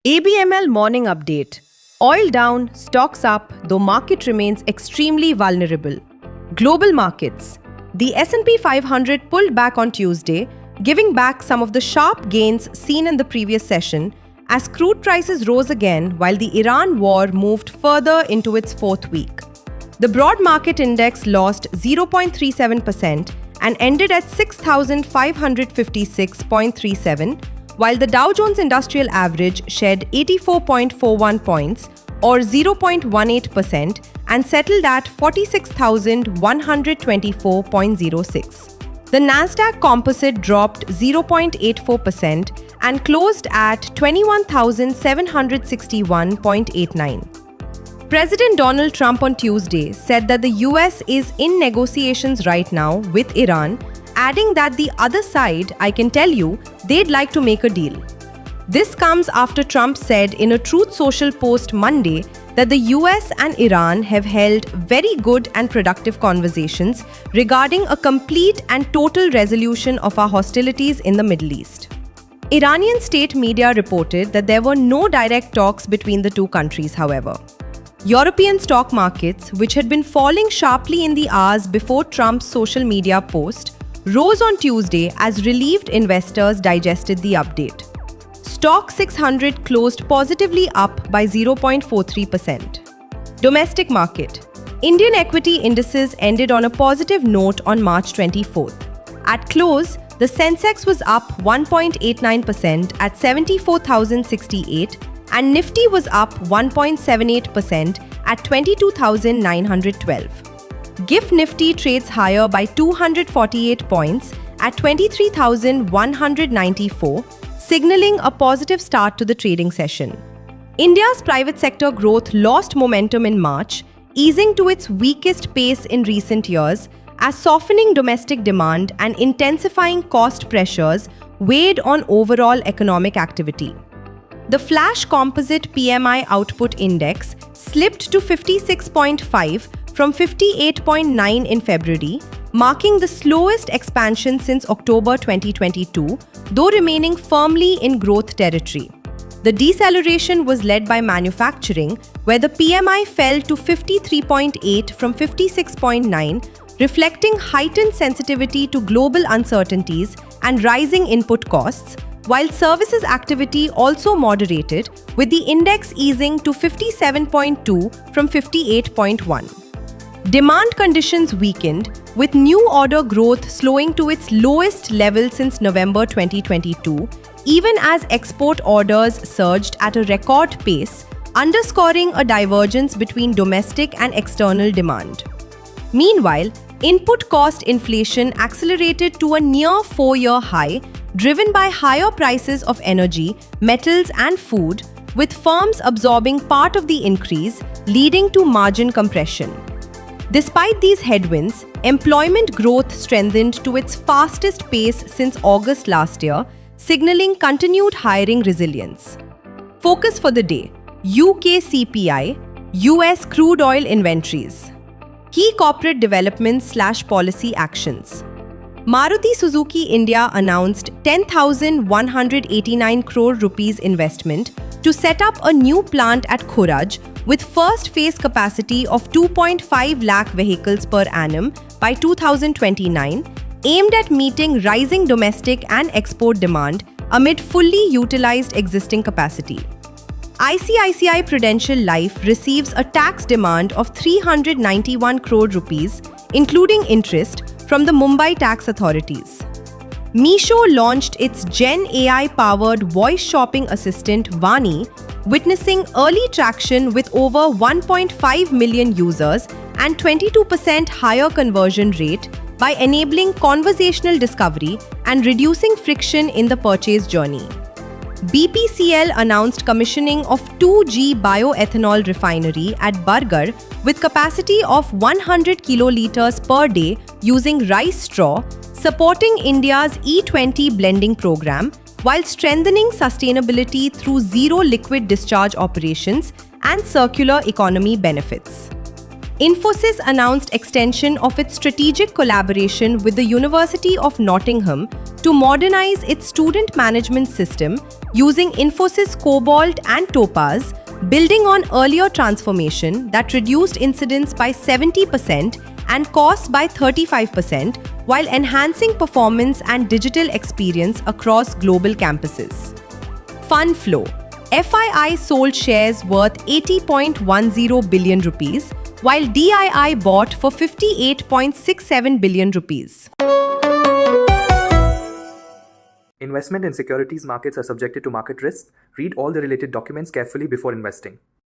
ABML morning update. Oil down, stocks up, though market remains extremely vulnerable. Global markets. The S&P 500 pulled back on Tuesday, giving back some of the sharp gains seen in the previous session as crude prices rose again while the Iran war moved further into its fourth week. The broad market index lost 0.37% and ended at 6,556.37, while the Dow Jones Industrial Average shed 84.41 points or 0.18% and settled at 46,124.06. The Nasdaq Composite dropped 0.84% and closed at 21,761.89. President Donald Trump on Tuesday said that the US is in negotiations right now with Iran, adding that the other side, I can tell you, they'd like to make a deal. This comes after Trump said in a Truth Social post Monday that the US and Iran have held very good and productive conversations regarding a complete and total resolution of our hostilities in the Middle East. Iranian state media reported that there were no direct talks between the two countries, however. European stock markets, which had been falling sharply in the hours before Trump's social media post, rose on Tuesday as relieved investors digested the update. Stock 600 closed positively up by 0.43%. Domestic market. Indian equity indices ended on a positive note on March 24th. At close, the Sensex was up 1.89% at 74,068 and Nifty was up 1.78% at 22,912. GIFT Nifty trades higher by 248 points at 23,194, signaling a positive start to the trading session. India's private sector growth lost momentum in March, easing to its weakest pace in recent years as softening domestic demand and intensifying cost pressures weighed on overall economic activity. The Flash Composite PMI Output Index slipped to 56.5 from 58.9 in February, marking the slowest expansion since October 2022, though remaining firmly in growth territory. The deceleration was led by manufacturing, where the PMI fell to 53.8 from 56.9, reflecting heightened sensitivity to global uncertainties and rising input costs, while services activity also moderated, with the index easing to 57.2 from 58.1. Demand conditions weakened, with new order growth slowing to its lowest level since November 2022, even as export orders surged at a record pace, underscoring a divergence between domestic and external demand. Meanwhile, input cost inflation accelerated to a near four-year high, driven by higher prices of energy, metals, and food, with firms absorbing part of the increase, leading to margin compression. Despite these headwinds, employment growth strengthened to its fastest pace since August last year, signaling continued hiring resilience. Focus for the day: UK CPI, US crude oil inventories. Key corporate developments/policy actions. Maruti Suzuki India announced 10,189 crore rupees investment to set up a new plant at Khuraj with first phase capacity of 2.5 lakh vehicles per annum by 2029, aimed at meeting rising domestic and export demand amid fully utilized existing capacity. ICICI Prudential Life receives a tax demand of 391 crore rupees, including interest, from the Mumbai tax authorities. Meesho launched its Gen AI-powered voice shopping assistant Vani, witnessing early traction with over 1.5 million users and 22% higher conversion rate by enabling conversational discovery and reducing friction in the purchase journey. BPCL announced commissioning of 2G bioethanol refinery at Bargarh with capacity of 100 kiloliters per day using rice straw, supporting India's E20 blending program while strengthening sustainability through zero liquid discharge operations and circular economy benefits. Infosys announced extension of its strategic collaboration with the University of Nottingham to modernize its student management system using Infosys Cobalt and Topaz, building on earlier transformation that reduced incidents by 70% and costs by 35% while enhancing performance and digital experience across global campuses. Fund flow. FII sold shares worth 80.10 billion rupees, while DII bought for 58.67 billion rupees. Investment in securities markets are subjected to market risks. Read all the related documents carefully before investing.